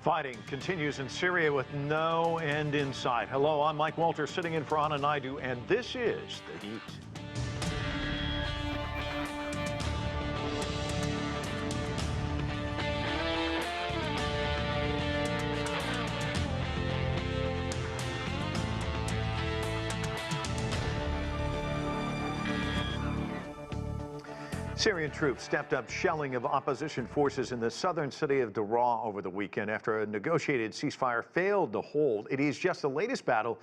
Fighting continues in Syria with no end in sight. Hello, I'm Mike Walter sitting in for Anna Naidu, and this is The Heat. Syrian troops stepped up shelling of opposition forces in the southern city of Deraa over the weekend after a negotiated ceasefire failed to hold. It is just the latest battle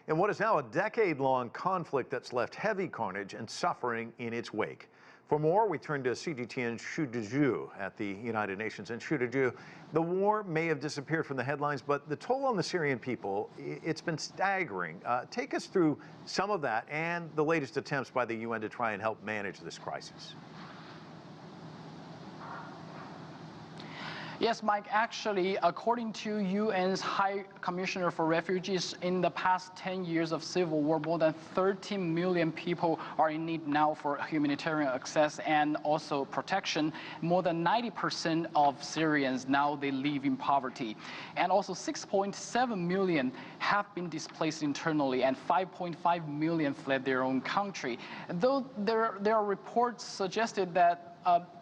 in what is now a decade-long conflict that's left heavy carnage and suffering in its wake. For more, we turn to CGTN's Shu Dezhi at the United Nations. And Shu Dezhi, the war may have disappeared from the headlines, but the toll on the Syrian people, it's been staggering. Take us through some of that and the latest attempts by the UN to try and help manage this crisis. Yes, Mike, actually, according to UN's High Commissioner for Refugees, in the past 10 years of civil war, more than 13 million people are in need now for humanitarian access and also protection. More than 90% of Syrians now they live in poverty. And also 6.7 million have been displaced internally and 5.5 million fled their own country. Though there are reports suggested that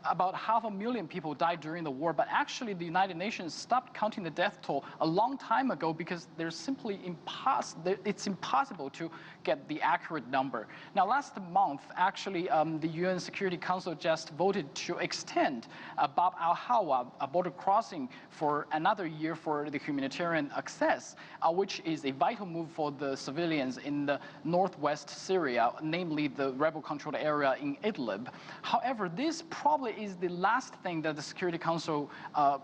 about 500,000 people died during the war, but actually the United Nations stopped counting the death toll a long time ago because there's simply it's impossible to get the accurate number. Now, last month, actually, the UN Security Council just voted to extend Bab al-Hawa, a border crossing, for another year for the humanitarian access, which is a vital move for the civilians in the northwest Syria, namely the rebel-controlled area in Idlib. However, this probably is the last thing that the Security Council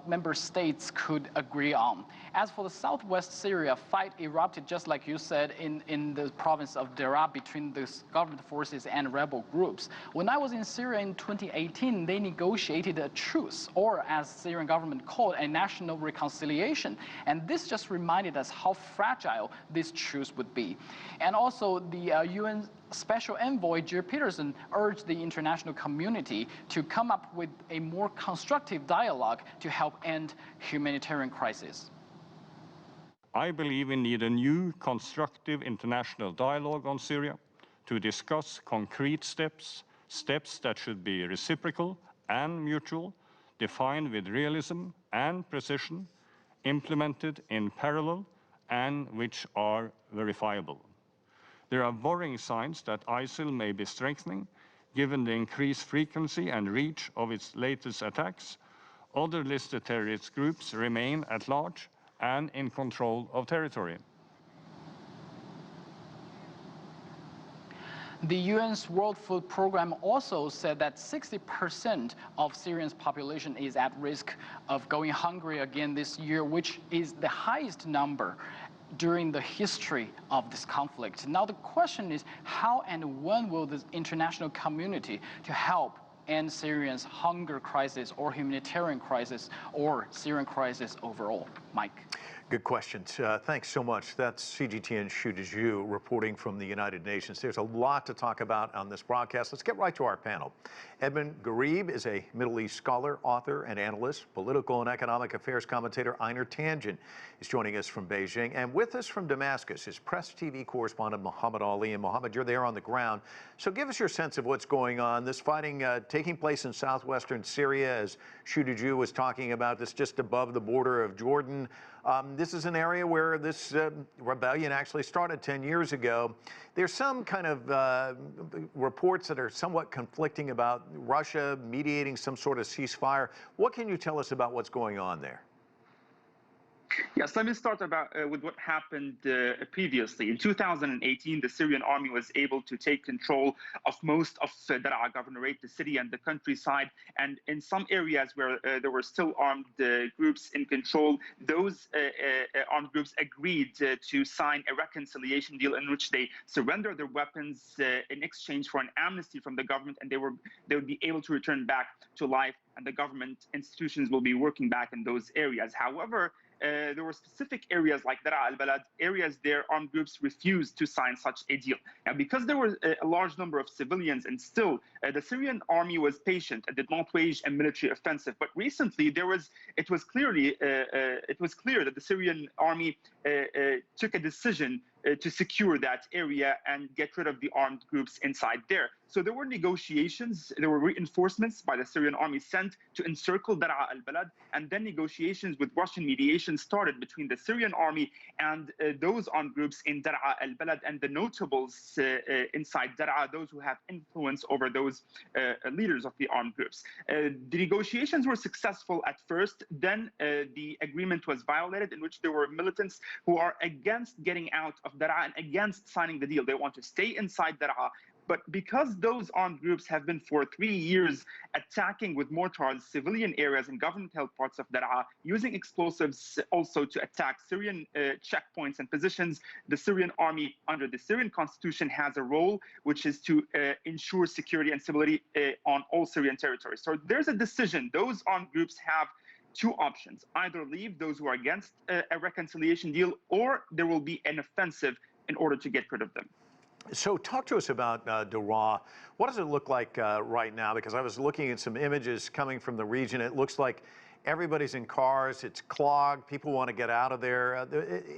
member states could agree on. As for the southwest Syria, fight erupted, just like you said, in the province of Deraa between the government forces and rebel groups. When I was in Syria in 2018, they negotiated a truce, or as the Syrian government called, a national reconciliation. And this just reminded us how fragile this truce would be. And also the UN Special Envoy Geir Peterson urged the international community to come up with a more constructive dialogue to help end humanitarian crisis. I believe we need a new constructive international dialogue on Syria to discuss concrete steps that should be reciprocal and mutual, defined with realism and precision, implemented in parallel, and which are verifiable. There are worrying signs that ISIL may be strengthening, given the increased frequency and reach of its latest attacks. Other listed terrorist groups remain at large and in control of territory. The UN's World Food Program also said that 60% of Syria's population is at risk of going hungry again this year, which is the highest number during the history of this conflict. Now the question is, how and when will the international community to help end Syrians' hunger crisis or humanitarian crisis or Syrian crisis overall? Mike. Good questions. Thanks so much. That's CGTN's Shu Dezhi reporting from the United Nations. There's a lot to talk about on this broadcast. Let's get right to our panel. Edmund Ghareeb is a Middle East scholar, author, and analyst. Political and economic affairs commentator Einar Tangen is joining us from Beijing. And with us from Damascus is Press TV correspondent Mohamad Ali. And Mohamad, you're there on the ground. So give us your sense of what's going on. This fighting taking place in southwestern Syria, as Shu Dezhi was talking about, this just above the border of Jordan. This is an area where this rebellion actually started 10 years ago. There's some kind of reports that are somewhat conflicting about Russia mediating some sort of ceasefire. What can you tell us about what's going on there? Yes, let me start with what happened previously. In 2018, the Syrian army was able to take control of most of Deraa governorate, the city and the countryside. And in some areas where there were still armed groups in control, those armed groups agreed to sign a reconciliation deal in which they surrender their weapons in exchange for an amnesty from the government, and they would be able to return back to life, and the government institutions will be working back in those areas. However, there were specific areas like Deraa al-Balad, areas there armed groups refused to sign such a deal. Now, because there were a large number of civilians and still the Syrian army was patient and did not wage a military offensive. But recently, it was clear that the Syrian army took a decision to secure that area and get rid of the armed groups inside there. So there were negotiations, there were reinforcements by the Syrian army sent to encircle Deraa al-Balad, and then negotiations with Russian mediation started between the Syrian army and those armed groups in Deraa al-Balad, and the notables inside Deraa, those who have influence over those leaders of the armed groups. The negotiations were successful at first, then the agreement was violated, in which there were militants who are against getting out of Deraa and against signing the deal. They want to stay inside Deraa. But because those armed groups have been for 3 years attacking with mortars civilian areas and government-held parts of Deraa, using explosives also to attack Syrian checkpoints and positions, the Syrian army under the Syrian constitution has a role, which is to ensure security and stability on all Syrian territories. So there's a decision. Those armed groups have two options: either leave, those who are against a reconciliation deal, or there will be an offensive in order to get rid of them. So talk to us about Deraa. What does it look like right now? Because I was looking at some images coming from the region. It looks like everybody's in cars. It's clogged. People want to get out of there.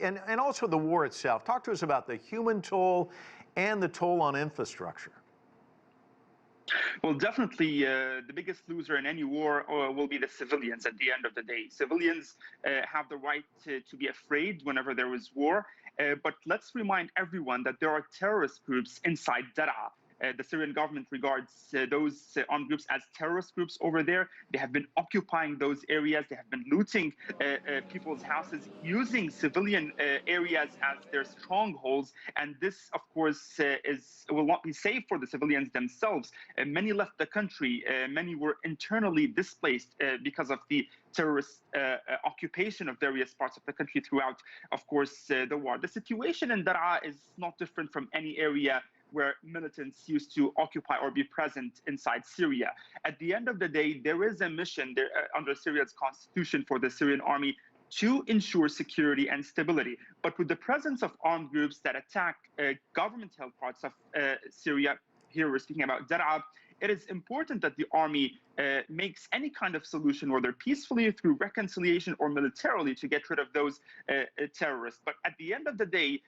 And also the war itself. Talk to us about the human toll and the toll on infrastructure. Well, definitely the biggest loser in any war will be the civilians at the end of the day. Civilians have the right to be afraid whenever there is war. But let's remind everyone that there are terrorist groups inside Deraa. The Syrian government regards those armed groups as terrorist groups over there. They have been occupying those areas. They have been looting people's houses, using civilian areas as their strongholds. And this, of course, will not be safe for the civilians themselves. Many left the country. Many were internally displaced because of the terrorist occupation of various parts of the country throughout, of course, the war. The situation in Deraa is not different from any area where militants used to occupy or be present inside Syria. At the end of the day, there is a mission there, under Syria's constitution for the Syrian army to ensure security and stability. But with the presence of armed groups that attack government-held parts of Syria, here we're speaking about Deraa, it is important that the army makes any kind of solution, whether peacefully, through reconciliation, or militarily, to get rid of those terrorists. But at the end of the day,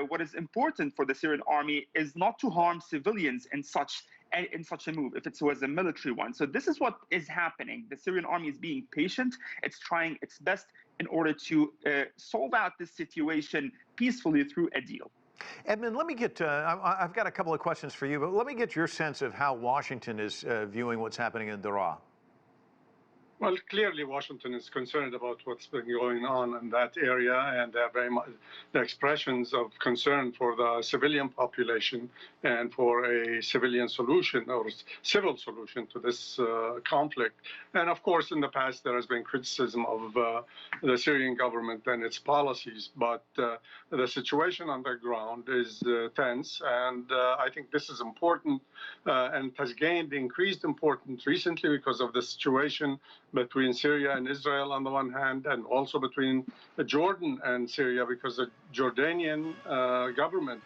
what is important for the Syrian army is not to harm civilians in such a move, if it was a military one. So this is what is happening. The Syrian army is being patient. It's trying its best in order to solve out this situation peacefully through a deal. Edmund, let me get, I've got a couple of questions for you, but let me get your sense of how Washington is viewing what's happening in Deraa. Well, clearly Washington is concerned about what's been going on in that area, and very much the expressions of concern for the civilian population and for a civilian solution or civil solution to this conflict. And of course, in the past, there has been criticism of the Syrian government and its policies, but the situation on the ground is tense, and I think this is important and has gained increased importance recently because of the situation between Syria and Israel on the one hand, and also between Jordan and Syria, because the Jordanian government,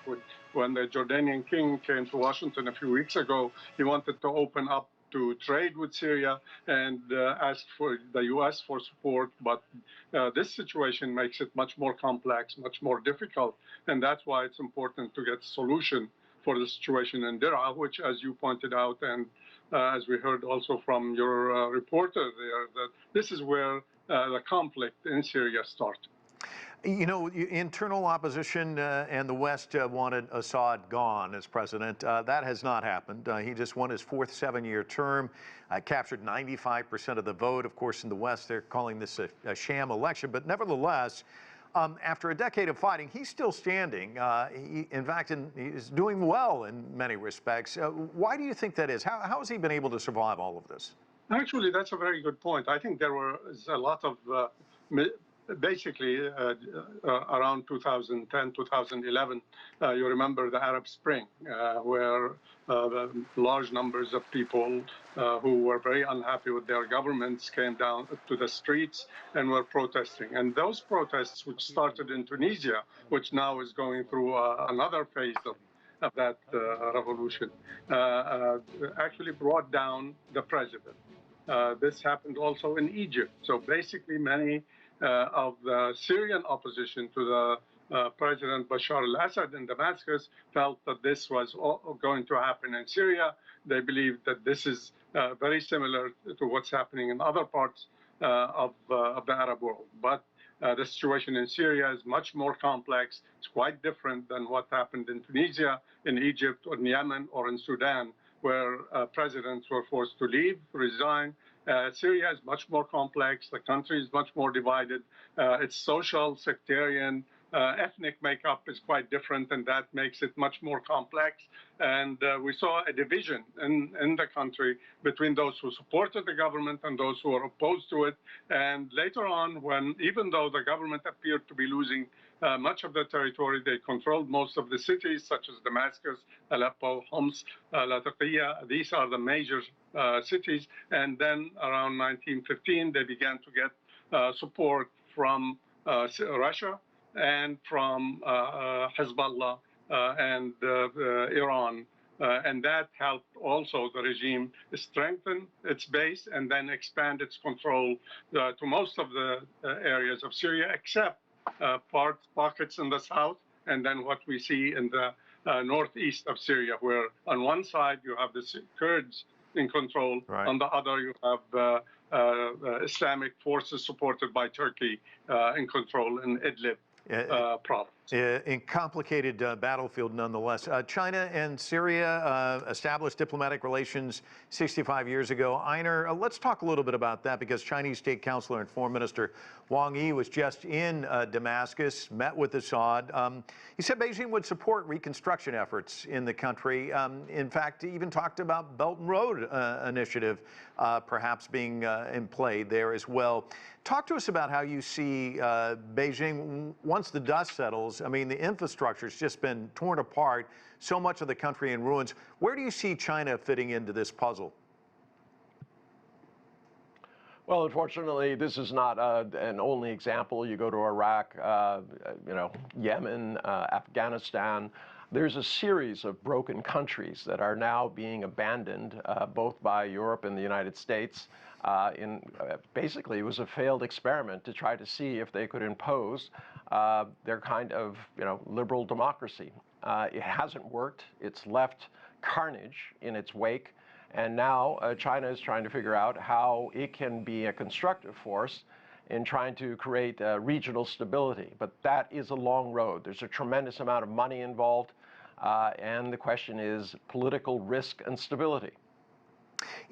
when the Jordanian king came to Washington a few weeks ago, he wanted to open up to trade with Syria and asked for the U.S. for support. But this situation makes it much more complex, much more difficult. And that's why it's important to get a solution for the situation in Deraa, which, as you pointed out, and as we heard also from your reporter there, that this is where the conflict in Syria started. You know, internal opposition and the West wanted Assad gone as president. That has not happened. He just won his fourth 7-year term, captured 95% of the vote. Of course, in the West, they're calling this a sham election. But nevertheless, after a decade of fighting, he's still standing. In fact, he's doing well in many respects. Why do you think that is? How has he been able to survive all of this? Actually, that's a very good point. I think there was a lot of basically, around 2010, 2011, you remember the Arab Spring, where large numbers of people who were very unhappy with their governments came down to the streets and were protesting. And those protests, which started in Tunisia, which now is going through another phase of that revolution, actually brought down the president. This happened also in Egypt. So basically, many of the Syrian opposition to the President Bashar al-Assad in Damascus felt that this was going to happen in Syria. They believed that this is very similar to what's happening in other parts of the Arab world. But the situation in Syria is much more complex. It's quite different than what happened in Tunisia, in Egypt, or in Yemen, or in Sudan, where presidents were forced to leave, resign. Syria is much more complex. The country is much more divided. Its social, sectarian, ethnic makeup is quite different, and that makes it much more complex. And we saw a division in the country between those who supported the government and those who were opposed to it. And later on, when even though the government appeared to be losing much of the territory, they controlled most of the cities, such as Damascus, Aleppo, Homs, Latakia. These are the major cities. And then around 1915, they began to get support from Russia and from Hezbollah and Iran. And that helped also the regime strengthen its base and then expand its control to most of the areas of Syria, except pockets in the south, and then what we see in the northeast of Syria, where on one side you have the Kurds in control, right. On the other you have Islamic forces supported by Turkey in control in Idlib. Province. In complicated battlefield nonetheless. China and Syria established diplomatic relations 65 years ago. Einar, let's talk a little bit about that, because Chinese State Councilor and Foreign Minister Wang Yi was just in Damascus, met with Assad. He said Beijing would support reconstruction efforts in the country. In fact, he even talked about Belt and Road Initiative perhaps being in play there as well. Talk to us about how you see Beijing, once the dust settles. I mean, the infrastructure's just been torn apart, so much of the country in ruins. Where do you see China fitting into this puzzle? Well, unfortunately, this is not an only example. You go to Iraq, Yemen, Afghanistan. There's a series of broken countries that are now being abandoned, both by Europe and the United States. Basically, it was a failed experiment to try to see if they could impose their kind of liberal democracy. It hasn't worked. It's left carnage in its wake. And now China is trying to figure out how it can be a constructive force in trying to create regional stability. But that is a long road. There's a tremendous amount of money involved. And the question is political risk and stability.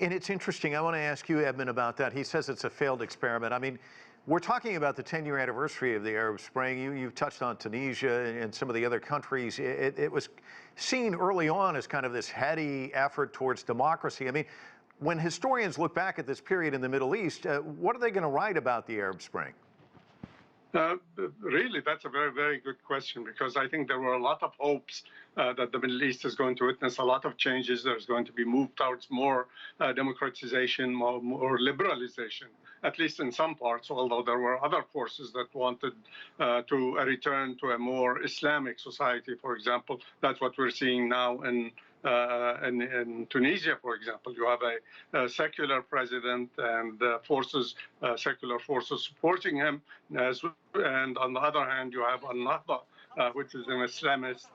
And it's interesting. I want to ask you, Edmund, about that. He says it's a failed experiment. I mean, we're talking about the 10-year anniversary of the Arab Spring. You've touched on Tunisia and some of the other countries. It was seen early on as kind of this heady effort towards democracy. I mean, when historians look back at this period in the Middle East, what are they going to write about the Arab Spring? Really, that's a very, very good question, because I think there were a lot of hopes that the Middle East is going to witness a lot of changes. There's going to be moved towards more democratization, more liberalization, at least in some parts, although there were other forces that wanted to return to a more Islamic society, for example. That's what we're seeing now in Tunisia, for example. You have a secular president and secular forces supporting him, and on the other hand, you have Al-Nahda, which is an Islamist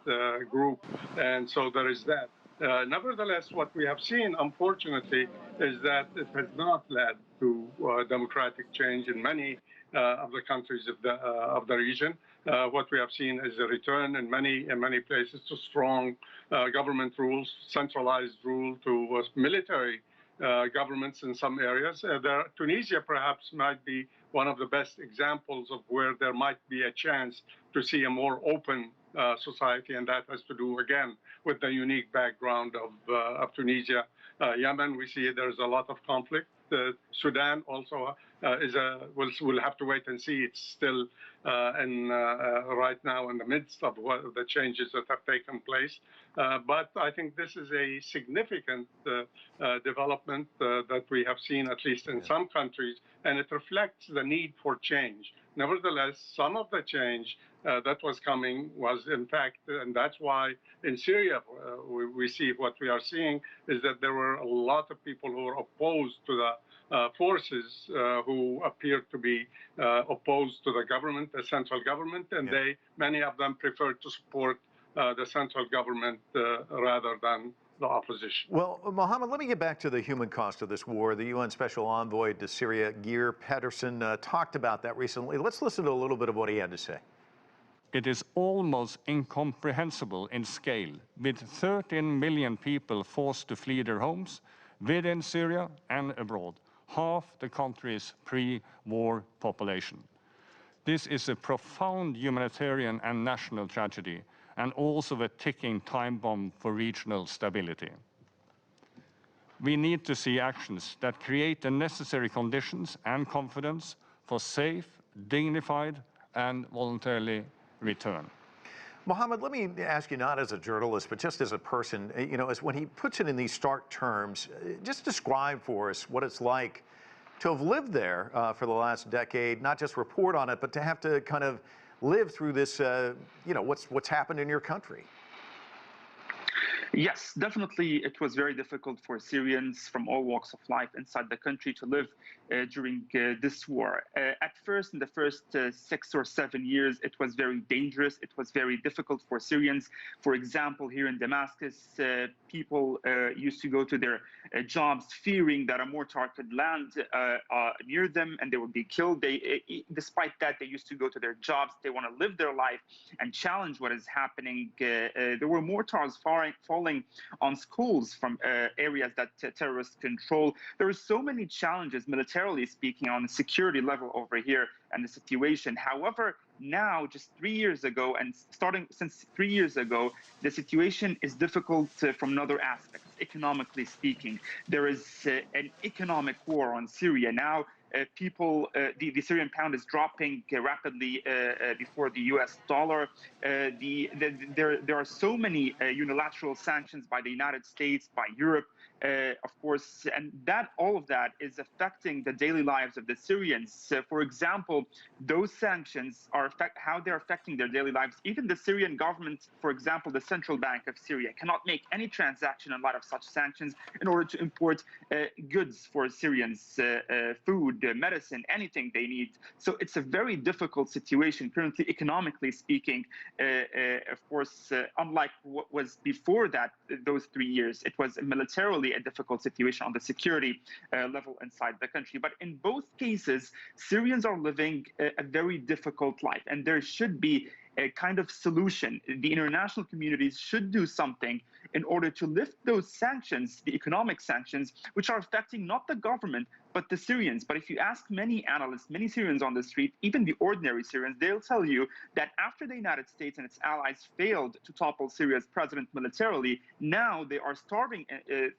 group, and so there is that. Nevertheless, what we have seen, unfortunately, is that it has not led to democratic change in many of the countries of the region. What we have seen is a return in many places to strong government rules, centralized rule, to military governments in some areas. Tunisia perhaps might be one of the best examples of where there might be a chance to see a more open society, and that has to do, again, with the unique background of Tunisia. Yemen, we see there's a lot of conflict. Sudan also will have to wait and see. It's still right now in the midst of the changes that have taken place. But I think this is a significant development that we have seen, at least in some countries, and it reflects the need for change. Nevertheless, some of the change that was coming was, in fact, and that's why in Syria we see what we are seeing is that there were a lot of people who were opposed to the forces who appeared to be opposed to the government, the central government, and many of them preferred to support the central government rather than the opposition. Well, Mohamad, let me get back to the human cost of this war. The UN Special Envoy to Syria, Geir Pedersen, talked about that recently. Let's listen to a little bit of what he had to say. It is almost incomprehensible in scale, with 13 million people forced to flee their homes within Syria and abroad, half the country's pre-war population. This is a profound humanitarian and national tragedy, and also a ticking time bomb for regional stability. We need to see actions that create the necessary conditions and confidence for safe, dignified, and voluntarily return. Mohamad, let me ask you, not as a journalist, but just as a person, you know, as when he puts it in these stark terms, just describe for us what it's like to have lived there for the last decade, not just report on it, but to have to kind of live through this, you know, what's happened in your country. Yes, definitely it was very difficult for Syrians from all walks of life inside the country to live during this war. At first, in the first 6 or 7 years, it was very dangerous. It was very difficult for Syrians. For example, here in Damascus, people used to go to their jobs fearing that a mortar could land near them and they would be killed. Despite that, they used to go to their jobs. They want to live their life and challenge what is happening. There were mortars falling on schools from areas that terrorists control. There are so many challenges, militarily speaking, on the security level over here and the situation. However, now, just 3 years ago, and starting since 3 years ago, the situation is difficult from another aspect. Economically speaking, there is an economic war on Syria now. The Syrian pound is dropping rapidly before the US dollar. There are so many unilateral sanctions by the United States, by Europe, of course, and all of that is affecting the daily lives of the Syrians. For example, those sanctions are how they're affecting their daily lives. Even the Syrian government, for example, the Central Bank of Syria, cannot make any transaction in light of such sanctions in order to import goods for Syrians, food, medicine, anything they need. So it's a very difficult situation currently, economically speaking. Of course, unlike what was before that, those 3 years, it was militarily a difficult situation on the security level inside the country. But in both cases, Syrians are living a very difficult life, and there should be a kind of solution. The international communities should do something in order to lift those sanctions, the economic sanctions, which are affecting not the government, but the Syrians. But if you ask many analysts, many Syrians on the street, even the ordinary Syrians, they'll tell you that after the United States and its allies failed to topple Syria's president militarily, now they are starving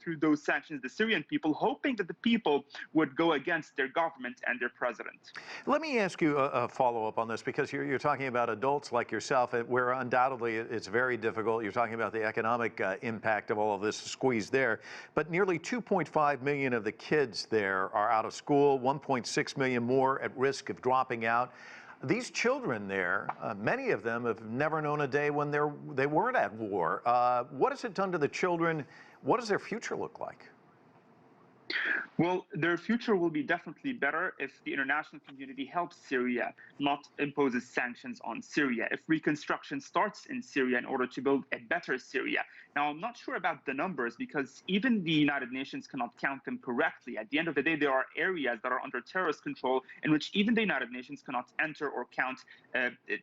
through those sanctions, the Syrian people, hoping that the people would go against their government and their president. Let me ask you a follow-up on this, because you're talking about adults like yourself, where undoubtedly it's very difficult. You're talking about the economic impact of all of this squeeze there, but nearly 2.5 million of the kids there are out of school, 1.6 million more at risk of dropping out. These children there, many of them have never known a day when they weren't at war. What has it done to the children? What does their future look like? Well, their future will be definitely better if the international community helps Syria, not imposes sanctions on Syria. If reconstruction starts in Syria in order to build a better Syria. Now, I'm not sure about the numbers, because even the United Nations cannot count them correctly. At the end of the day, there are areas that are under terrorist control in which even the United Nations cannot enter or count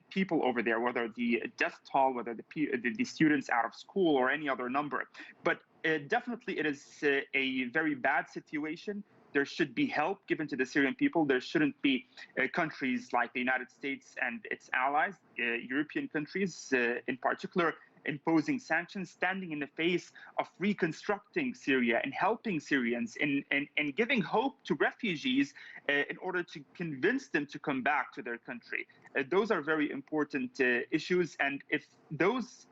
people over there, whether the death toll, whether the students out of school, or any other number. But definitely it is a very bad situation. There should be help given to the Syrian people. There shouldn't be countries like the United States and its allies, European countries in particular, imposing sanctions, standing in the face of reconstructing Syria and helping Syrians and giving hope to refugees in order to convince them to come back to their country. Those are very important issues, and if those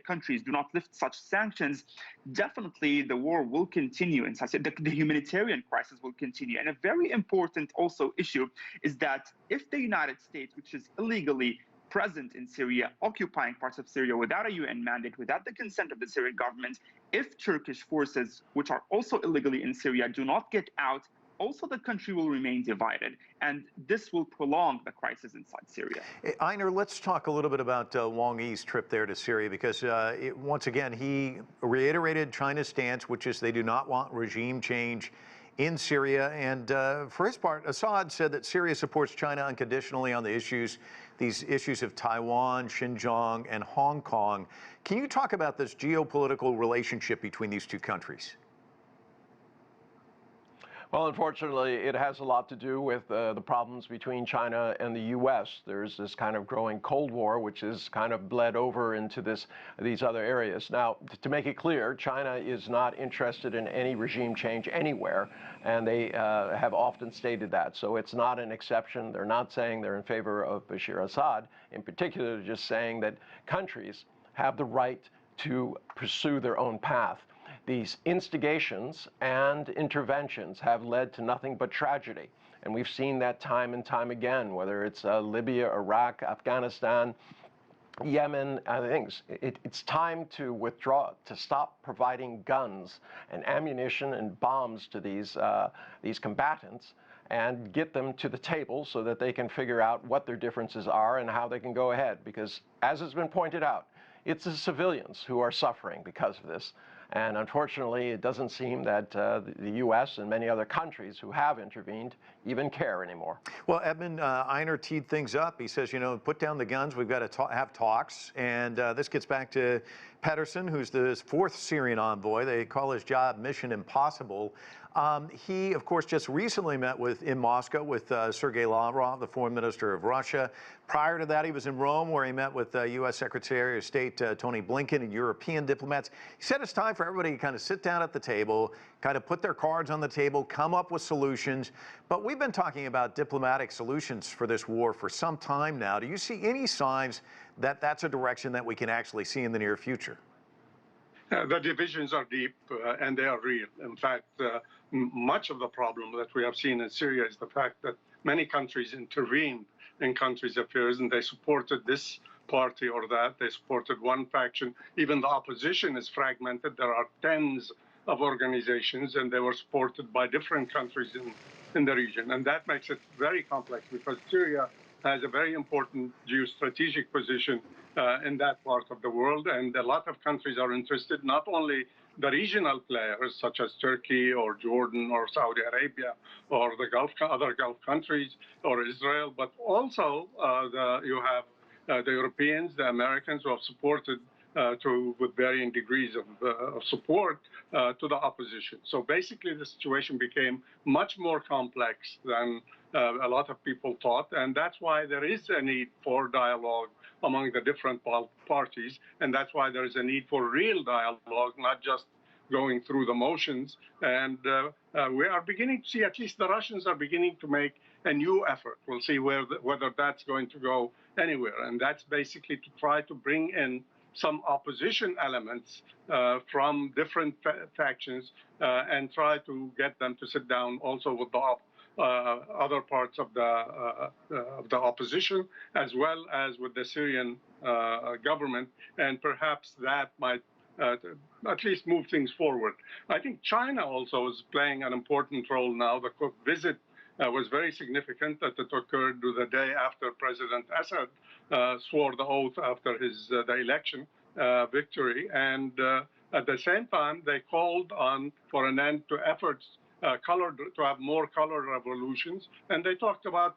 countries do not lift such sanctions, definitely the war will continue in such the humanitarian crisis will continue. And a very important also issue is that if the United States, which is illegally present in Syria, occupying parts of Syria without a UN mandate, without the consent of the Syrian government, if Turkish forces, which are also illegally in Syria, do not get out, also the country will remain divided, and this will prolong the crisis inside Syria. Einar, let's talk a little bit about Wang Yi's trip there to Syria, because once again, he reiterated China's stance, which is they do not want regime change in Syria. And for his part, Assad said that Syria supports China unconditionally on these issues of Taiwan, Xinjiang, and Hong Kong. Can you talk about this geopolitical relationship between these two countries? Well, unfortunately, it has a lot to do with the problems between China and the U.S. There's this kind of growing Cold War, which is kind of bled over into these other areas. Now, to make it clear, China is not interested in any regime change anywhere, and they have often stated that. So it's not an exception. They're not saying they're in favor of Bashar Assad. In particular, they're just saying that countries have the right to pursue their own path. These instigations and interventions have led to nothing but tragedy. And we've seen that time and time again, whether it's Libya, Iraq, Afghanistan, Yemen. I think it's time to withdraw, to stop providing guns and ammunition and bombs to these combatants and get them to the table so that they can figure out what their differences are and how they can go ahead. Because, as has been pointed out, it's the civilians who are suffering because of this. And unfortunately, it doesn't seem that the U.S. and many other countries who have intervened even care anymore. Well, Edmund, Einar teed things up. He says, you know, put down the guns. We've got to have talks. And this gets back to Pedersen, who's the fourth Syrian envoy. They call his job Mission Impossible. He, of course, just recently met in Moscow with Sergei Lavrov, the foreign minister of Russia. Prior to that, he was in Rome, where he met with U.S. Secretary of State Tony Blinken and European diplomats. He said it's time for everybody to kind of sit down at the table, kind of put their cards on the table, come up with solutions. But we've been talking about diplomatic solutions for this war for some time now. Do you see any signs that that's a direction that we can actually see in the near future? The divisions are deep and they are real. In fact, much of the problem that we have seen in Syria is the fact that many countries intervened in countries' affairs and they supported this party or that. They supported one faction. Even the opposition is fragmented. There are tens of organizations and they were supported by different countries in the region. And that makes it very complex because Syria has a very important geostrategic position in that part of the world, and a lot of countries are interested, not only the regional players such as Turkey or Jordan or Saudi Arabia or the other Gulf countries or Israel, but also you have the Europeans, the Americans who have supported with varying degrees of support to the opposition. So basically the situation became much more complex than a lot of people thought, and that's why there is a need for dialogue among the different parties, and that's why there is a need for real dialogue, not just going through the motions. And we are beginning to see, at least the Russians are beginning to make a new effort. We'll see whether that's going to go anywhere, and that's basically to try to bring in some opposition elements from different factions and try to get them to sit down also with the other parts of the opposition, as well as with the Syrian government, and perhaps that might at least move things forward. I think China also is playing an important role now. The visit was very significant that it occurred the day after President Assad swore the oath after the election victory, and at the same time they called on for an end to efforts to have more colored revolutions, and they talked about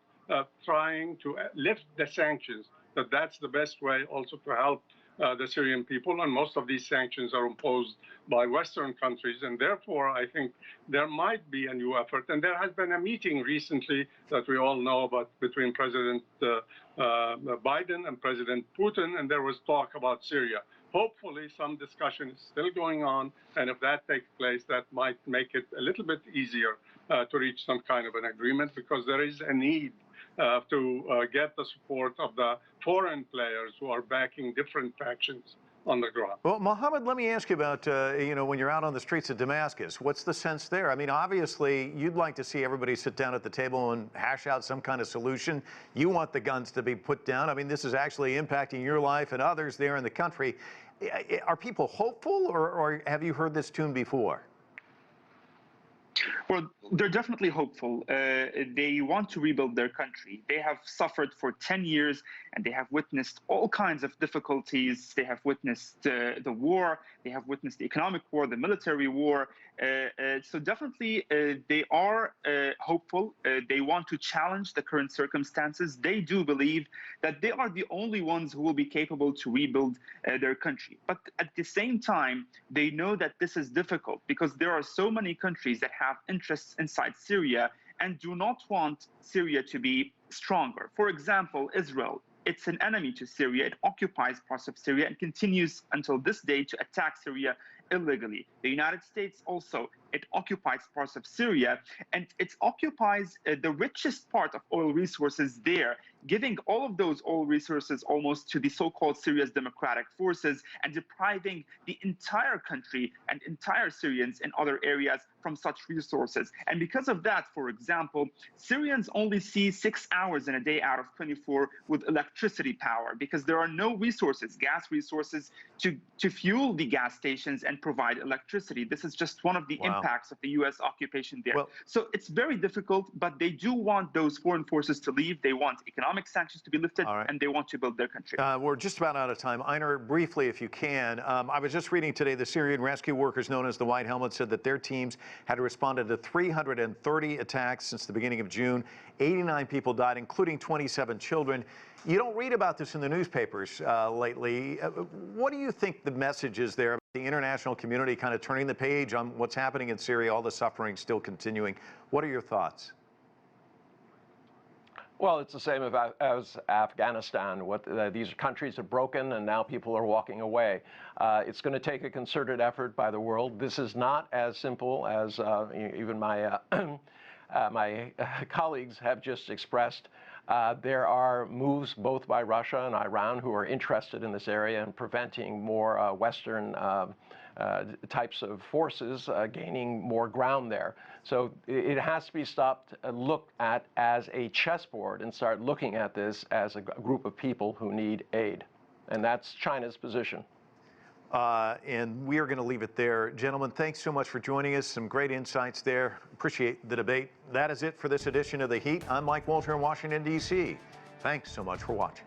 trying to lift the sanctions, that's the best way also to help the Syrian people, and most of these sanctions are imposed by Western countries, and therefore I think there might be a new effort. And there has been a meeting recently that we all know about between President Biden and President Putin, and there was talk about Syria. Hopefully, some discussion is still going on, and if that takes place, that might make it a little bit easier to reach some kind of an agreement, because there is a need to get the support of the foreign players who are backing different factions on the ground. Well, Mohamad, let me ask you about, when you're out on the streets of Damascus, what's the sense there? I mean, obviously, you'd like to see everybody sit down at the table and hash out some kind of solution. You want the guns to be put down. I mean, this is actually impacting your life and others there in the country. Are people hopeful, or have you heard this tune before? Well, they're definitely hopeful. They want to rebuild their country. They have suffered for 10 years, and they have witnessed all kinds of difficulties. They have witnessed the war. They have witnessed the economic war, the military war. So definitely they are hopeful. They want to challenge the current circumstances. They do believe that they are the only ones who will be capable to rebuild their country. But at the same time, they know that this is difficult because there are so many countries that have interests inside Syria and do not want Syria to be stronger. For example, Israel. It's an enemy to Syria. It occupies parts of Syria and continues until this day to attack Syria illegally. The United States also, it occupies parts of Syria, and it occupies the richest part of oil resources there, giving all of those oil resources almost to the so-called Syria's democratic forces and depriving the entire country and entire Syrians in other areas from such resources. And because of that, for example, Syrians only see 6 hours in a day out of 24 with electricity power because there are no resources, gas resources, to fuel the gas stations and provide electricity. This is just one of the impacts of the U.S. occupation there. Well, so it's very difficult, but they do want those foreign forces to leave. They want economic sanctions to be lifted, and they want to build their country. We're just about out of time. Einar, briefly, if you can, I was just reading today the Syrian rescue workers known as the White Helmets said that their teams had responded to 330 attacks since the beginning of June. 89 people died, including 27 children. You don't read about this in the newspapers lately. What do you think the message is there? The international community kind of turning the page on what's happening in Syria, all the suffering still continuing. What are your thoughts? Well, it's the same as Afghanistan. These countries have broken, and now people are walking away. It's going to take a concerted effort by the world. This is not as simple as even my my colleagues have just expressed. There are moves both by Russia and Iran who are interested in this area and preventing more Western types of forces gaining more ground there. So it has to be stopped, looked at as a chessboard, and start looking at this as a group of people who need aid. And that's China's position. And we are going to leave it there. Gentlemen, thanks so much for joining us. Some great insights there. Appreciate the debate. That is it for this edition of The Heat. I'm Mike Walter in Washington, D.C. Thanks so much for watching.